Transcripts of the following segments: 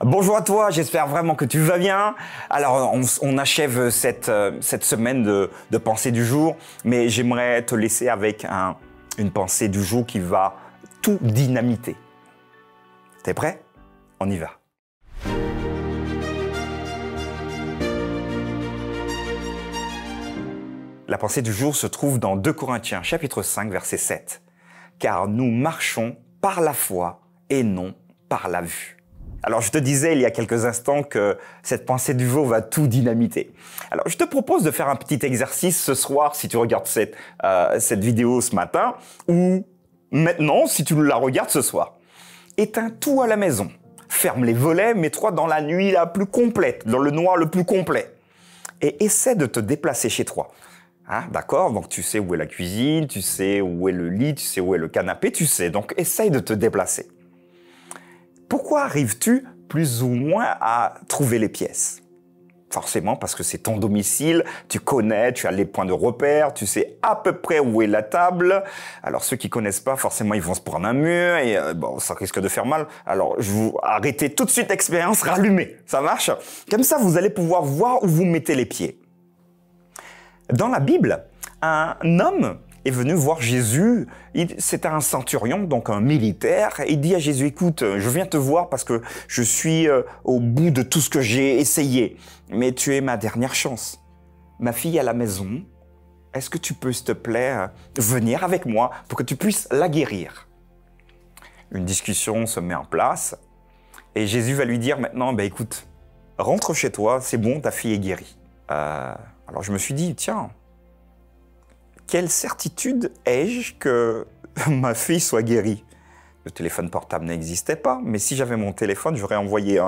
Bonjour à toi, j'espère vraiment que tu vas bien. Alors, on achève cette semaine de pensée du jour, mais j'aimerais te laisser avec une pensée du jour qui va tout dynamiter. T'es prêt? On y va. La pensée du jour se trouve dans 2 Corinthiens, chapitre 5, verset 7. « Car nous marchons par la foi et non par la vue. » Alors, je te disais il y a quelques instants que cette pensée du jour va tout dynamiter. Alors, je te propose de faire un petit exercice ce soir, si tu regardes cette vidéo ce matin, ou maintenant, si tu la regardes ce soir. Éteins tout à la maison. Ferme les volets, mets-toi dans la nuit la plus complète, dans le noir le plus complet. Et essaie de te déplacer chez toi. Hein, d'accord? Donc, tu sais où est la cuisine, tu sais où est le lit, tu sais où est le canapé, tu sais. Donc, essaye de te déplacer. Pourquoi arrives-tu plus ou moins à trouver les pièces? Forcément parce que c'est ton domicile, tu connais, tu as les points de repère, tu sais à peu près où est la table. Alors ceux qui connaissent pas, forcément ils vont se prendre un mur et bon, ça risque de faire mal. Alors je vous arrêtez tout de suite l'expérience, rallumez, ça marche? Comme ça vous allez pouvoir voir où vous mettez les pieds. Dans la Bible, un homme est venu voir Jésus, c'était un centurion, donc un militaire, et il dit à Jésus, écoute, je viens te voir parce que je suis au bout de tout ce que j'ai essayé, mais tu es ma dernière chance. Ma fille est à la maison, est-ce que tu peux, s'il te plaît, venir avec moi pour que tu puisses la guérir? Une discussion se met en place, et Jésus va lui dire maintenant, écoute, rentre chez toi, c'est bon, ta fille est guérie. Alors je me suis dit, tiens, quelle certitude ai-je que ma fille soit guérie? Le téléphone portable n'existait pas, mais si j'avais mon téléphone, j'aurais envoyé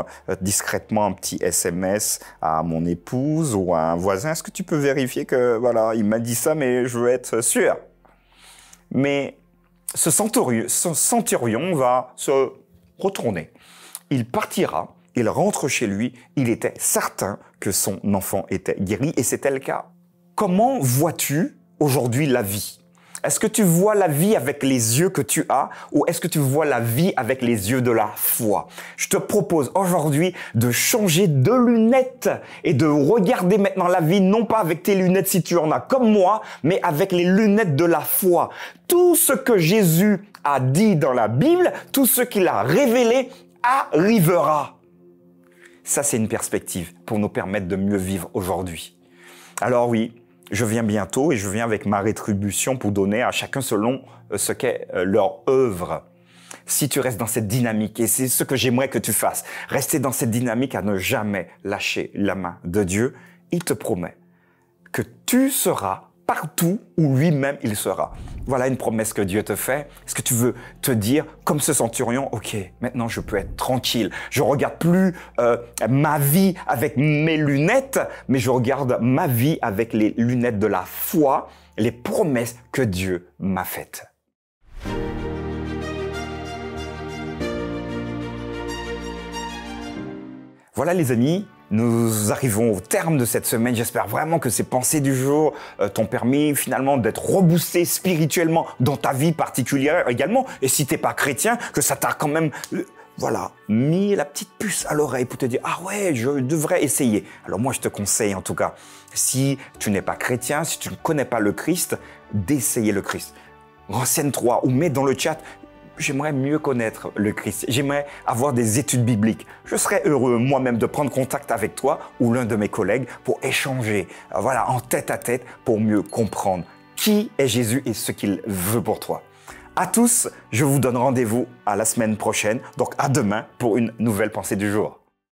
discrètement un petit SMS à mon épouse ou à un voisin. Est-ce que tu peux vérifier que, voilà, il m'a dit ça, mais je veux être sûr. Mais ce centurion va se retourner. Il partira, il rentre chez lui, il était certain que son enfant était guéri, et c'était le cas. Comment vois-tu aujourd'hui la vie? Est-ce que tu vois la vie avec les yeux que tu as ou est-ce que tu vois la vie avec les yeux de la foi? Je te propose aujourd'hui de changer de lunettes et de regarder maintenant la vie non pas avec tes lunettes si tu en as comme moi, mais avec les lunettes de la foi. Tout ce que Jésus a dit dans la Bible, tout ce qu'il a révélé arrivera. Ça, c'est une perspective pour nous permettre de mieux vivre aujourd'hui. Alors oui, je viens bientôt et je viens avec ma rétribution pour donner à chacun selon ce qu'est leur œuvre. Si tu restes dans cette dynamique, et c'est ce que j'aimerais que tu fasses, rester dans cette dynamique à ne jamais lâcher la main de Dieu, il te promet que tu seras partout où lui-même il sera. Voilà une promesse que Dieu te fait. Est-ce que tu veux te dire, comme ce centurion, ok, maintenant je peux être tranquille. Je regarde plus ma vie avec mes lunettes, mais je regarde ma vie avec les lunettes de la foi, les promesses que Dieu m'a faites. Voilà les amis, nous arrivons au terme de cette semaine. J'espère vraiment que ces pensées du jour t'ont permis finalement d'être reboosté spirituellement dans ta vie particulière également. Et si t'es pas chrétien, que ça t'a quand même mis la petite puce à l'oreille pour te dire « Ah ouais, je devrais essayer ». Alors moi, je te conseille en tout cas, si tu n'es pas chrétien, si tu ne connais pas le Christ, d'essayer le Christ. Renseigne-toi ou mets dans le chat. J'aimerais mieux connaître le Christ. J'aimerais avoir des études bibliques. Je serais heureux moi-même de prendre contact avec toi ou l'un de mes collègues pour échanger, en tête à tête pour mieux comprendre qui est Jésus et ce qu'il veut pour toi. À tous, je vous donne rendez-vous à la semaine prochaine. Donc à demain pour une nouvelle pensée du jour.